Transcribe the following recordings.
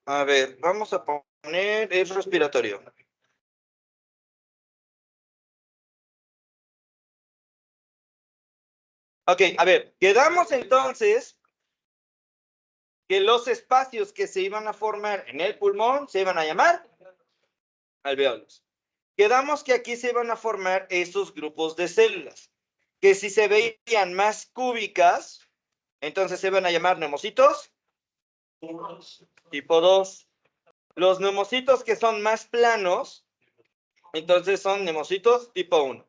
A ver, vamos a poner es respiratorio. Ok, a ver, quedamos entonces que los espacios que se iban a formar en el pulmón se iban a llamar alveolos. Quedamos que aquí se iban a formar esos grupos de células, que si se veían más cúbicas, entonces se iban a llamar neumocitos tipo 2. Los neumocitos que son más planos, entonces son neumocitos tipo 1.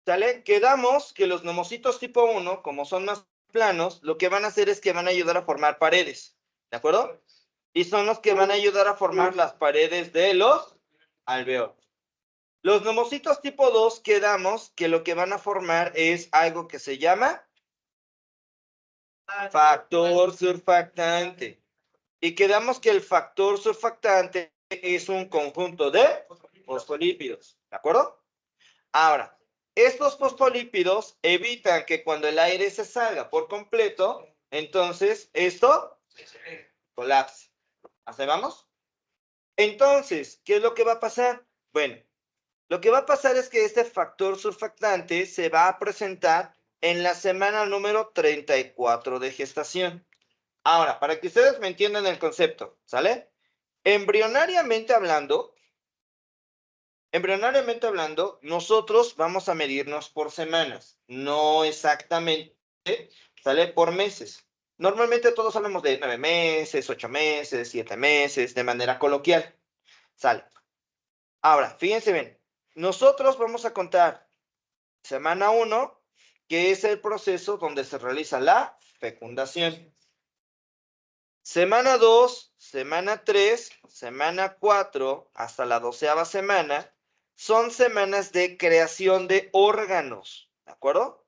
¿Sale? Quedamos que los neumocitos tipo 1, como son más planos, lo que van a hacer es que van a ayudar a formar paredes. ¿De acuerdo? Y son los que van a ayudar a formar las paredes de los alveolos. Los neumocitos tipo 2 quedamos que lo que van a formar es algo que se llama factor surfactante. Y quedamos que el factor surfactante es un conjunto de fosfolípidos. ¿De acuerdo? Ahora, estos fosfolípidos evitan que cuando el aire se salga por completo, entonces esto colapse. ¿Hasta ahí vamos? Entonces, ¿qué es lo que va a pasar? Bueno, lo que va a pasar es que este factor surfactante se va a presentar en la semana número 34 de gestación. Ahora, para que ustedes me entiendan el concepto, ¿sale? Embrionariamente hablando, nosotros vamos a medirnos por semanas, no exactamente, ¿sale? Por meses. Normalmente todos hablamos de 9 meses, 8 meses, 7 meses, de manera coloquial, ¿sale? Ahora, fíjense bien, nosotros vamos a contar semana 1, que es el proceso donde se realiza la fecundación. Semana 2, semana 3, semana 4, hasta la 12ª semana, son semanas de creación de órganos, ¿de acuerdo?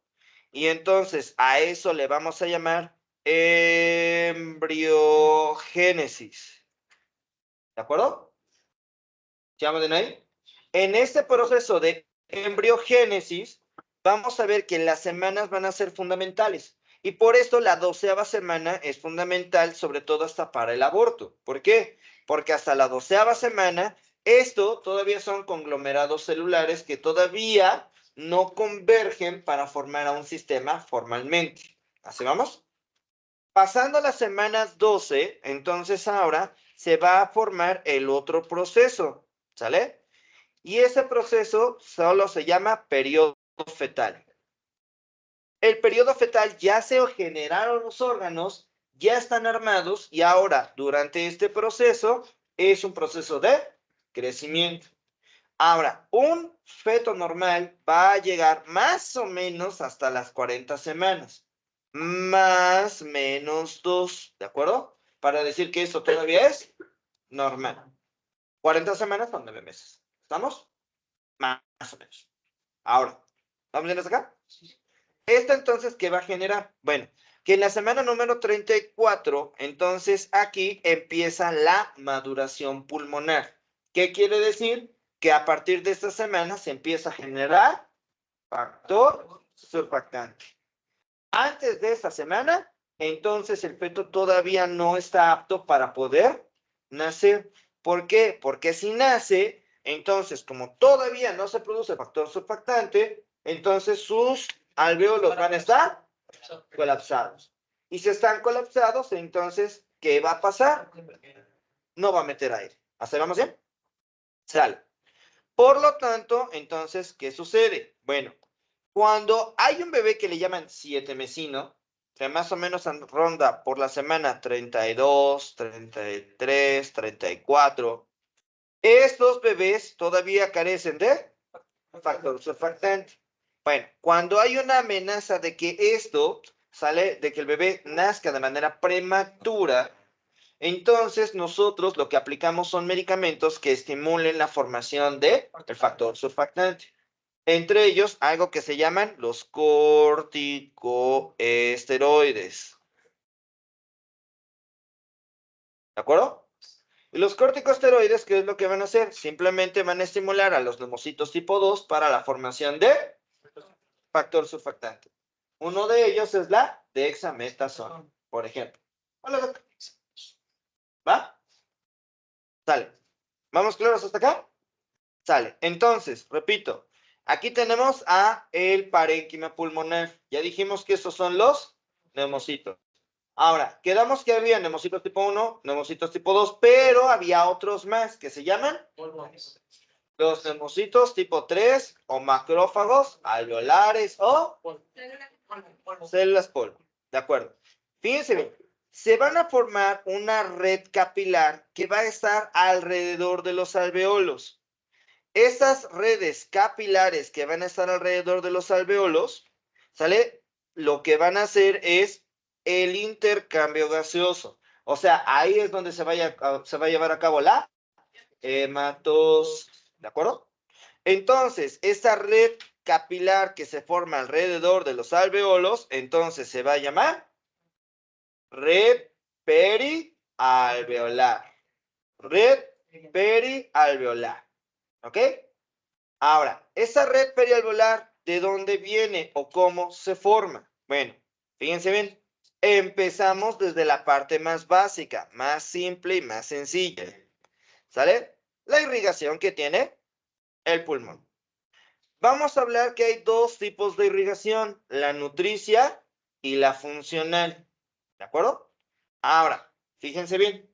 Y entonces a eso le vamos a llamar embriogénesis, ¿de acuerdo? ¿Sí vamos de ahí? En este proceso de embriogénesis, vamos a ver que las semanas van a ser fundamentales. Y por esto la 12ª semana es fundamental, sobre todo hasta para el aborto. ¿Por qué? Porque hasta la 12ª semana, esto todavía son conglomerados celulares que todavía no convergen para formar a un sistema formalmente. ¿Así vamos? Pasando las semanas 12, entonces ahora se va a formar el otro proceso, ¿sale? Y ese proceso solo se llama periodo fetal. El periodo fetal ya se generaron los órganos, ya están armados y ahora durante este proceso es un proceso de crecimiento. Ahora, un feto normal va a llegar más o menos hasta las 40 semanas, más menos 2, ¿de acuerdo? Para decir que esto todavía es normal. 40 semanas son 9 meses. ¿Estamos? Más o menos. Ahora, ¿vamos bien hasta acá? ¿Esto entonces qué va a generar? Bueno, que en la semana número 34, entonces aquí empieza la maduración pulmonar. ¿Qué quiere decir? Que a partir de esta semana se empieza a generar factor surfactante. Antes de esta semana, entonces el feto todavía no está apto para poder nacer. ¿Por qué? Porque si nace, entonces como todavía no se produce factor surfactante, entonces sus alvéolos van a estar colapsados. Y si están colapsados, entonces, ¿qué va a pasar? No va a meter aire. ¿Hasta ahí vamos bien? Sale. Por lo tanto, entonces, ¿qué sucede? Bueno, cuando hay un bebé que le llaman 7 mesino, que más o menos ronda por la semana 32, 33, 34, estos bebés todavía carecen de factor surfactante. Bueno, cuando hay una amenaza de que esto sale, de que el bebé nazca de manera prematura, entonces nosotros lo que aplicamos son medicamentos que estimulen la formación del factor surfactante. Entre ellos, algo que se llaman los corticosteroides. ¿De acuerdo? Y los corticosteroides, ¿qué es lo que van a hacer? Simplemente van a estimular a los neumocitos tipo 2 para la formación de factor surfactante. Uno de ellos es la dexametasona, por ejemplo. Hola, doctor. ¿Va? Sale. ¿Vamos claros hasta acá? Sale. Entonces, repito, aquí tenemos a el parénquima pulmonar. Ya dijimos que estos son los neumocitos. Ahora, quedamos que había neumocitos tipo 1, neumocitos tipo 2, pero había otros más que se llaman los neumocitos tipo 3 o macrófagos alveolares o células polvo. ¿De acuerdo? Fíjense bien. Se van a formar una red capilar que va a estar alrededor de los alveolos. Esas redes capilares que van a estar alrededor de los alveolos, ¿sale? Lo que van a hacer es el intercambio gaseoso. O sea, ahí es donde se va a llevar a cabo la hematosis. ¿De acuerdo? Entonces, esta red capilar que se forma alrededor de los alveolos, entonces se va a llamar red perialveolar. Red perialveolar. ¿Ok? Ahora, esa red perialveolar, ¿de dónde viene o cómo se forma? Bueno, fíjense bien. Empezamos desde la parte más básica, más simple y más sencilla. ¿Sale? La irrigación que tiene el pulmón. Vamos a hablar que hay dos tipos de irrigación, la nutricia y la funcional. ¿De acuerdo? Ahora, fíjense bien.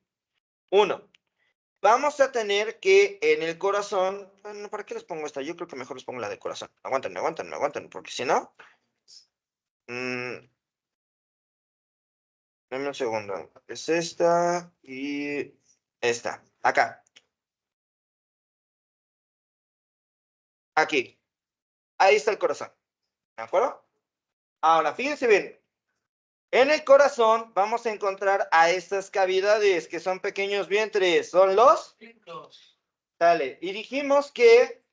Uno, vamos a tener que en el corazón, bueno, ¿para qué les pongo esta? Yo creo que mejor les pongo la de corazón. Aguanten, porque si no, dame un segundo. Es esta y esta. Acá. Aquí. Ahí está el corazón. ¿De acuerdo? Ahora, fíjense bien. En el corazón vamos a encontrar a estas cavidades que son pequeños vientres. Son los. Sale. Y dijimos que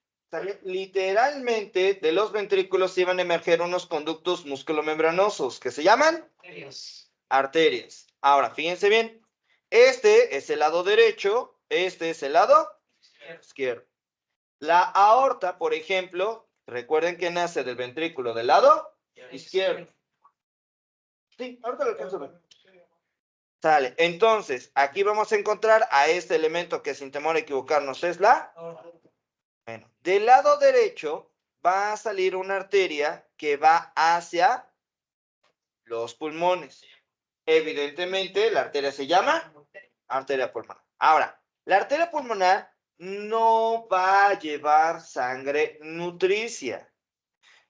literalmente de los ventrículos iban a emerger unos conductos musculomembranosos que se llaman arterias. Ahora, fíjense bien. Este es el lado derecho, este es el lado izquierdo. La aorta, por ejemplo, recuerden que nace del ventrículo del lado izquierdo. Sí, ahorita lo alcanzo a ver. Sale. Entonces, aquí vamos a encontrar a este elemento que sin temor a equivocarnos es la. Bueno, del lado derecho va a salir una arteria que va hacia los pulmones. Evidentemente, la arteria se llama arteria pulmonar. Ahora, la arteria pulmonar no va a llevar sangre nutricia.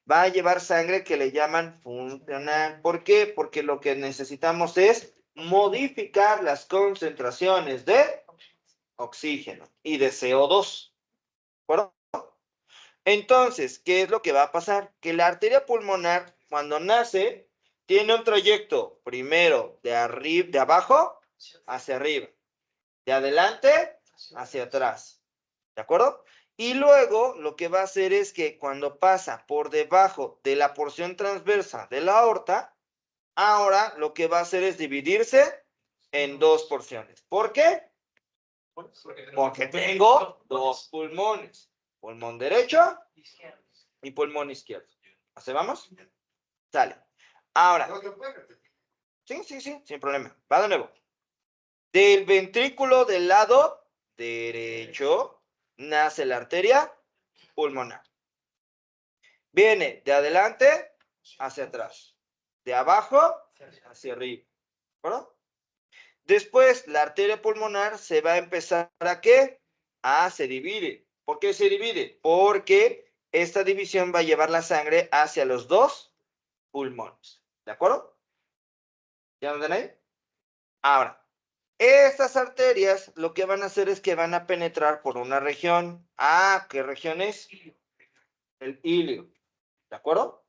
Va a llevar sangre que le llaman funcional. ¿Por qué? Porque lo que necesitamos es modificar las concentraciones de oxígeno y de CO2. ¿De acuerdo? Entonces, ¿qué es lo que va a pasar? Que la arteria pulmonar, cuando nace, tiene un trayecto primero de arriba, de abajo hacia arriba, de adelante hacia atrás. ¿De acuerdo? Y luego lo que va a hacer es que cuando pasa por debajo de la porción transversa de la aorta, ahora lo que va a hacer es dividirse en dos porciones. ¿Por qué? Porque tengo dos pulmones. Pulmón derecho y pulmón izquierdo. ¿Así vamos? Sale. Ahora. Sí, sin problema. Va de nuevo. Del ventrículo del lado derecho nace la arteria pulmonar. Viene de adelante hacia atrás. De abajo hacia arriba. ¿De acuerdo? Después, la arteria pulmonar se va a empezar ¿a qué? Se divide. ¿Por qué se divide? Porque esta división va a llevar la sangre hacia los dos pulmones. ¿De acuerdo? ¿Ya lo ven ahí? Ahora, estas arterias lo que van a hacer es que van a penetrar por una región. ¿Qué región es? El ilio. ¿De acuerdo?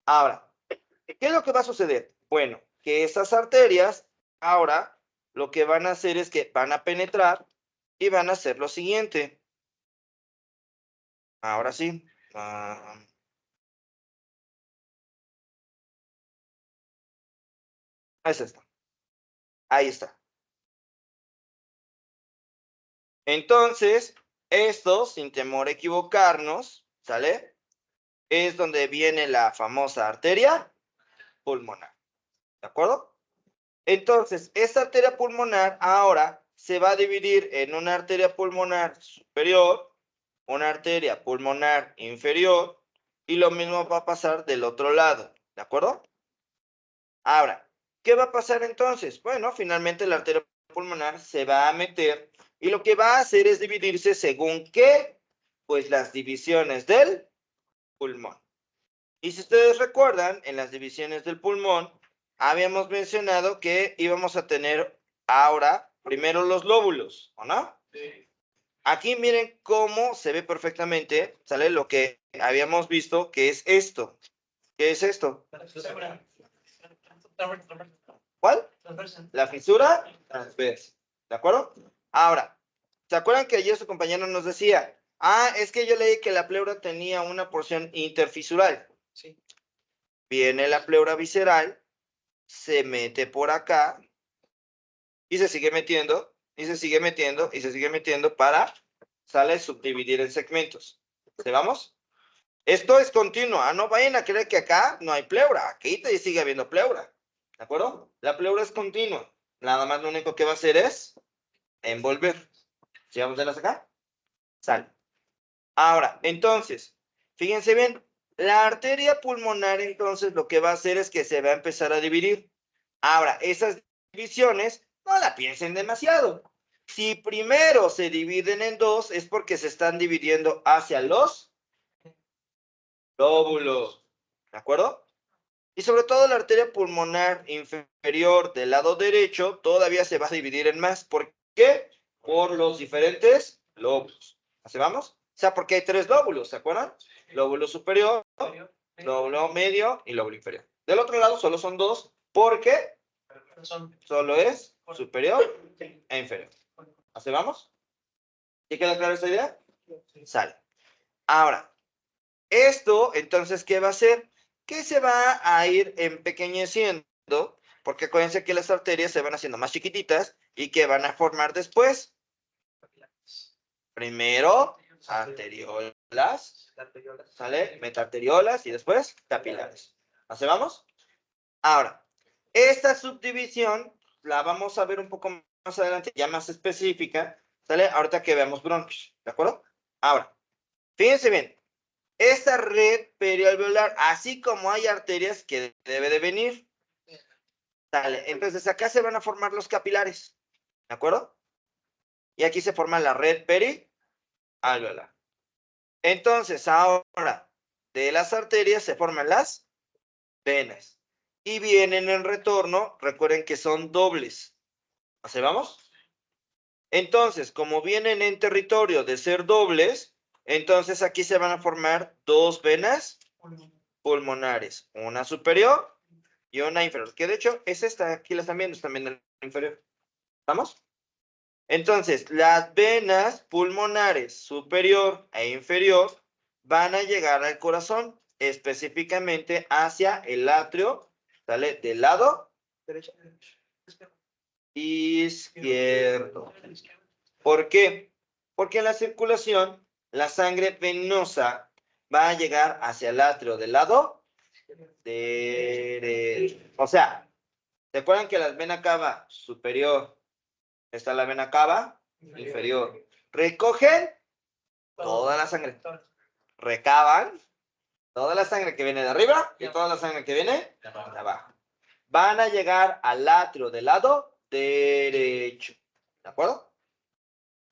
Ahora, ¿qué es lo que va a suceder? Bueno, que esas arterias ahora lo que van a hacer es que van a penetrar y van a hacer lo siguiente. Ahora sí. Es esta. Ahí está. Entonces, esto, sin temor a equivocarnos, ¿sale? Es donde viene la famosa arteria pulmonar. ¿De acuerdo? Entonces, esta arteria pulmonar ahora se va a dividir en una arteria pulmonar superior, una arteria pulmonar inferior, y lo mismo va a pasar del otro lado, ¿de acuerdo? Ahora, ¿qué va a pasar entonces? Bueno, finalmente la arteria pulmonar se va a meter y lo que va a hacer es dividirse según qué, pues las divisiones del pulmón. Y si ustedes recuerdan, en las divisiones del pulmón, habíamos mencionado que íbamos a tener ahora primero los lóbulos, ¿o no? Sí. Aquí miren cómo se ve perfectamente, ¿sale? Lo que habíamos visto, que es esto. ¿Qué es esto? ¿Cuál? La fisura transversa. ¿De acuerdo? Ahora, ¿se acuerdan que ayer su compañero nos decía? Es que yo leí que la pleura tenía una porción interfisural. Sí. Viene la pleura visceral, se mete por acá y se sigue metiendo, y se sigue metiendo, y se sigue metiendo para, sale, subdividir en segmentos. ¿Se vamos? Esto es continuo, no vayan a creer que acá no hay pleura, aquí sigue habiendo pleura, ¿de acuerdo? La pleura es continua, nada más lo único que va a hacer es envolver. ¿Sí vamos a verlas acá? Sale. Ahora, entonces, fíjense bien, la arteria pulmonar entonces lo que va a hacer es que se va a empezar a dividir. Ahora, esas divisiones no la piensen demasiado. Si primero se dividen en dos es porque se están dividiendo hacia los lóbulos, ¿de acuerdo? Y sobre todo la arteria pulmonar inferior del lado derecho todavía se va a dividir en más. ¿Por qué? Por los diferentes lóbulos. ¿Así vamos? O sea, porque hay tres lóbulos, ¿se acuerdan? Lóbulo superior, lóbulo medio y lóbulo inferior. Del otro lado solo son dos, porque solo es superior e inferior. ¿Así vamos? ¿Sí queda clara esta idea? Sale. Ahora, esto, entonces, ¿qué va a hacer? Que se va a ir empequeñeciendo, porque acuérdense que las arterias se van haciendo más chiquititas y que van a formar después. Primero, arteriolas, ¿sale? Metarteriolas y después capilares. ¿Así vamos? Ahora, esta subdivisión la vamos a ver un poco más adelante, ya más específica, ¿sale? Ahorita que veamos bronquios, ¿de acuerdo? Ahora, fíjense bien, esta red perialveolar, así como hay arterias que debe de venir, ¿sale? Entonces acá se van a formar los capilares, ¿de acuerdo? Y aquí se forma la red perialveolar. Entonces, ahora, de las arterias se forman las venas. Y vienen en retorno, recuerden que son dobles. ¿Así vamos? Entonces, como vienen en territorio de ser dobles, entonces aquí se van a formar dos venas pulmonares. Una superior y una inferior. Que de hecho es esta, aquí la están viendo en la inferior. ¿Vamos? Entonces, las venas pulmonares superior e inferior van a llegar al corazón, específicamente hacia el atrio, ¿sale? Del lado derecho, izquierdo. ¿Por qué? Porque en la circulación, la sangre venosa va a llegar hacia el atrio del lado derecho. O sea, ¿se acuerdan que la vena cava superior está la vena cava inferior? Recogen toda la sangre. Recaban toda la sangre que viene de arriba y toda la sangre que viene de abajo. Van a llegar al atrio del lado derecho. ¿De acuerdo?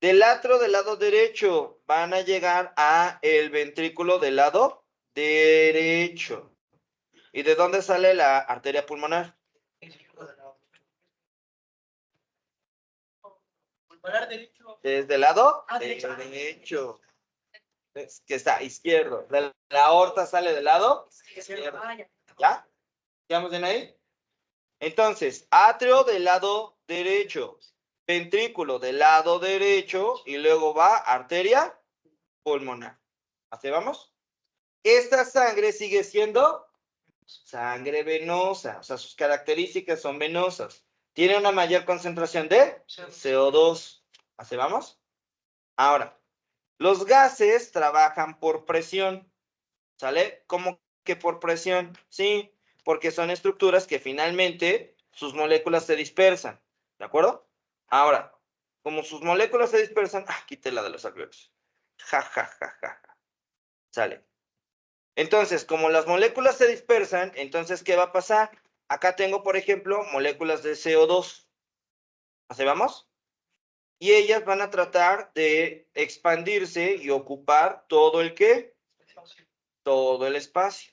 Del atrio del lado derecho van a llegar a el ventrículo del lado derecho. ¿Y de dónde sale la arteria pulmonar? Desde el lado derecho. Que está izquierdo. La aorta sale del lado izquierdo. ¿Ya? ¿Quedamos bien ahí? Entonces, atrio del lado derecho, ventrículo del lado derecho y luego va arteria pulmonar. ¿Así vamos? Esta sangre sigue siendo sangre venosa, o sea, sus características son venosas. Tiene una mayor concentración de CO2. ¿Así vamos? Ahora, los gases trabajan por presión, ¿sale? ¿Cómo que por presión? Sí, porque son estructuras que finalmente sus moléculas se dispersan, ¿de acuerdo? Ahora, como sus moléculas se dispersan, quité la de los alveolos. Ja, ja, ja, ja, ja. Sale. Entonces, como las moléculas se dispersan, entonces, ¿qué va a pasar? Acá tengo, por ejemplo, moléculas de CO2. ¿Así vamos? Y ellas van a tratar de expandirse y ocupar todo el ¿qué? Todo el espacio.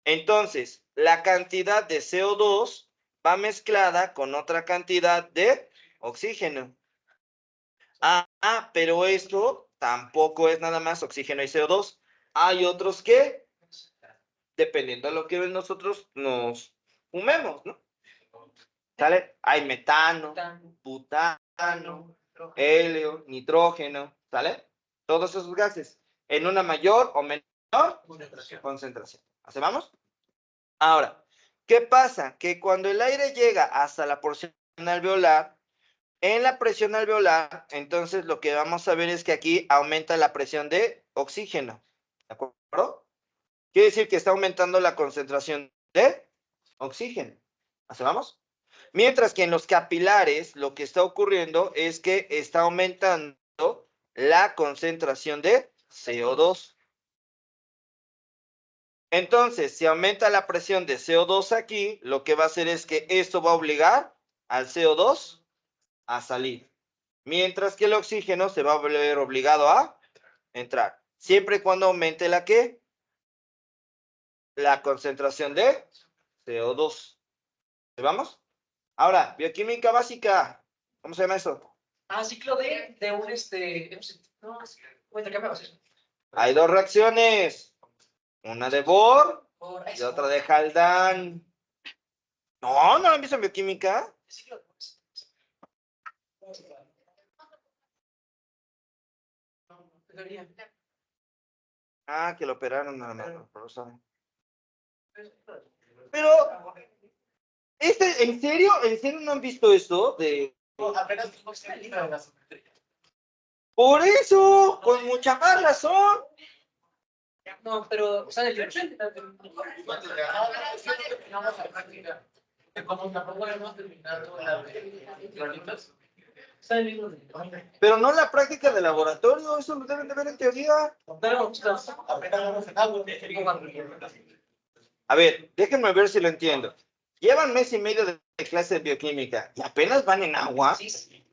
Entonces, la cantidad de CO2 va mezclada con otra cantidad de oxígeno. Pero esto tampoco es nada más oxígeno y CO2. Hay otros que, dependiendo de lo que nosotros nos fumemos, ¿no? ¿Sale? Hay metano, butano, helio, nitrógeno, ¿sale? Todos esos gases en una mayor o menor concentración. ¿Así vamos? Ahora, ¿qué pasa? Que cuando el aire llega hasta la porción alveolar, en la presión alveolar, entonces lo que vamos a ver es que aquí aumenta la presión de oxígeno. ¿De acuerdo? Quiere decir que está aumentando la concentración de oxígeno. ¿Así vamos? Mientras que en los capilares lo que está ocurriendo es que está aumentando la concentración de CO2. Entonces, si aumenta la presión de CO2 aquí, lo que va a hacer es que esto va a obligar al CO2 a salir. Mientras que el oxígeno se va a ver obligado a entrar. Siempre y cuando aumente la ¿qué? La concentración de CO2. ¿Vamos? Ahora, bioquímica básica. ¿Cómo se llama eso? Ciclo de un no, ¿qué me vas? Hay dos reacciones. Una de Bohr y otra de Haldane. No, no han visto en bioquímica. Que lo operaron nada más. Pero, ¿en serio? ¿En serio no han visto esto? Apenas Por eso, con mucha más razón. No, pero sale el como tampoco hemos terminado la de Pero no la práctica de laboratorio, eso lo deben de ver en teoría. A ver, déjenme ver si lo entiendo. Llevan mes y medio de clase de bioquímica y apenas van en agua. Sí.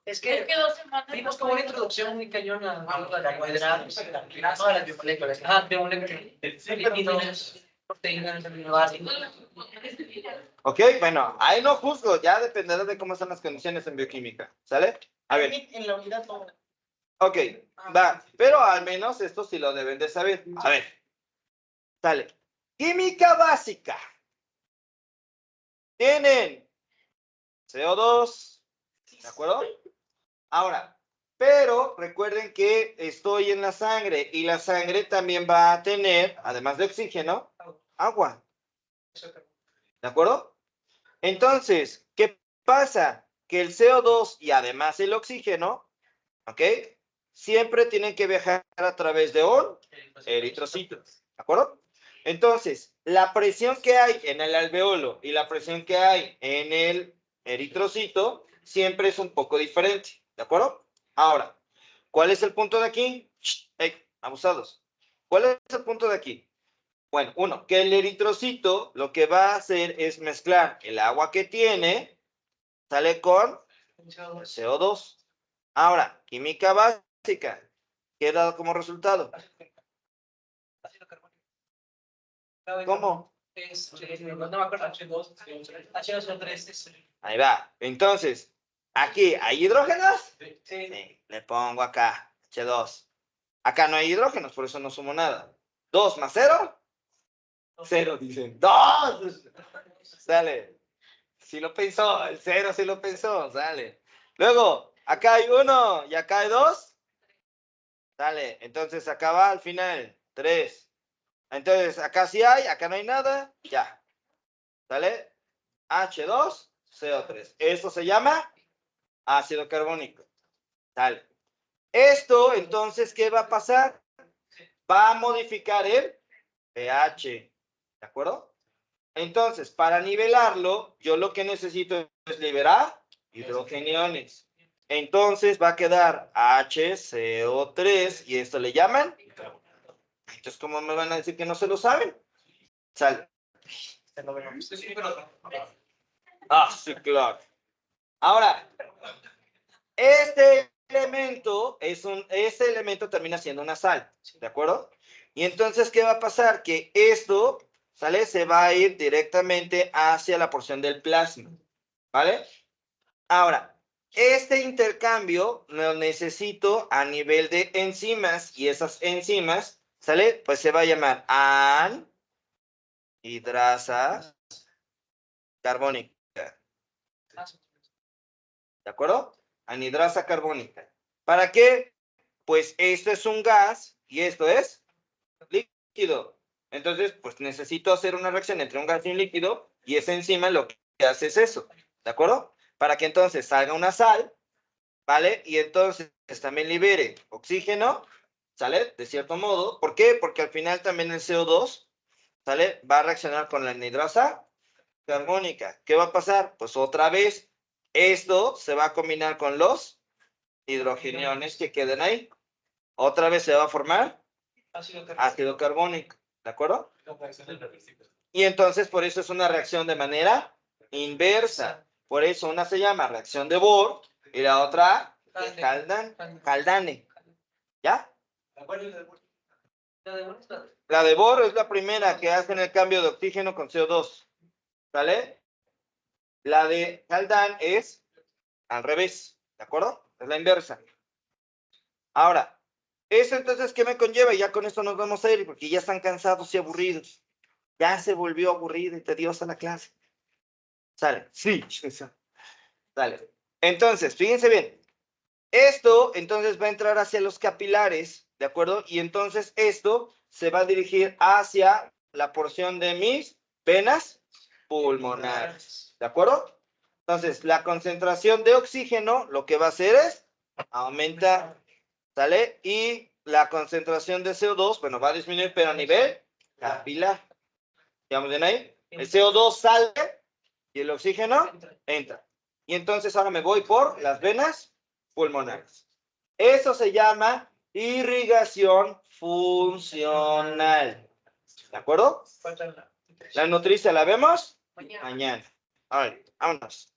Es que 2 semanas vimos como una introducción muy cañona a la carbohidratos, todas las biomoléculas. Biomoléculas. Ok, bueno, ahí no juzgo, ya dependerá de cómo están las condiciones en bioquímica, ¿sale? A ver. En la unidad no. Ok, va, pero al menos esto sí lo deben de saber. A ver, sale. Química básica. Tienen CO2, ¿de acuerdo? Ahora, pero recuerden que estoy en la sangre y la sangre también va a tener, además de oxígeno, agua. ¿De acuerdo? Entonces, ¿qué pasa? Que el CO2 y además el oxígeno, ¿ok? Siempre tienen que viajar a través de un eritrocito. ¿De acuerdo? Entonces, la presión que hay en el alveolo y la presión que hay en el eritrocito siempre es un poco diferente. ¿De acuerdo? Ahora, ¿cuál es el punto de aquí? ¡Ey, abusados! ¿Cuál es el punto de aquí? Bueno, uno, que el eritrocito lo que va a hacer es mezclar el agua que tiene, sale con CO2. Ahora, química básica, ¿qué da como resultado? ¿Cómo? No me acuerdo, H2O3. Ahí va. Entonces, aquí, ¿hay hidrógenos? Sí. Le pongo acá, H2. Acá no hay hidrógenos, por eso no sumo nada. 2 más 0. 0, dicen. 2. Sale. Sí lo pensó, el 0 sí lo pensó, sale. Luego, acá hay 1 y acá hay 2. Sale, entonces acá va al final, 3. Entonces acá sí hay, acá no hay nada, ya. ¿Sale? H2CO3. Eso se llama ácido carbónico. Sale. Esto, entonces, ¿qué va a pasar? Va a modificar el pH. ¿De acuerdo? Entonces, para nivelarlo, yo lo que necesito es liberar hidrogeniones. Entonces va a quedar HCO3 y esto le llaman. Entonces, ¿cómo me van a decir que no se lo saben? Sale. Ah, sí, claro. Ahora, este elemento termina siendo una sal, ¿de acuerdo? Y entonces, ¿qué va a pasar? Que esto, ¿sale? Se va a ir directamente hacia la porción del plasma, ¿vale? Ahora, este intercambio lo necesito a nivel de enzimas y esas enzimas, ¿sale? Pues se va a llamar anhidrasa carbónica, ¿de acuerdo? Anhidrasa carbónica. ¿Para qué? Pues esto es un gas y esto es líquido. Entonces, pues necesito hacer una reacción entre un gas y un líquido y esa enzima lo que hace es eso, ¿de acuerdo? Para que entonces salga una sal, ¿vale? Y entonces también libere oxígeno, ¿sale? De cierto modo. ¿Por qué? Porque al final también el CO2, ¿sale? Va a reaccionar con la anhidrasa carbónica. ¿Qué va a pasar? Pues otra vez, esto se va a combinar con los hidrogeniones que queden ahí. Otra vez se va a formar ácido carbónico, ¿de acuerdo? Y entonces por eso es una reacción de manera inversa. Por eso una se llama reacción de Bohr y la otra Haldane. ¿Ya? La de Bohr es la primera que hacen el cambio de oxígeno con CO2. ¿Vale? La de Haldane es al revés, ¿de acuerdo? Es la inversa. Ahora, ¿eso entonces qué me conlleva? Y ya con esto nos vamos a ir porque ya están cansados y aburridos. Ya se volvió aburrida y tediosa la clase. Sale. Sí. Sale. Entonces, fíjense bien. Esto entonces va a entrar hacia los capilares, ¿de acuerdo? Y entonces esto se va a dirigir hacia la porción de mis venas pulmonares, ¿de acuerdo? Entonces, la concentración de oxígeno lo que va a hacer es aumentar, ¿sale? Y la concentración de CO2, bueno, va a disminuir, pero a nivel capilar. ¿Digamos bien ahí? El CO2 sale y el oxígeno entra. Y entonces ahora me voy por las venas pulmonares. Eso se llama irrigación funcional. ¿De acuerdo? La nutricia la vemos mañana. Ahora, vámonos.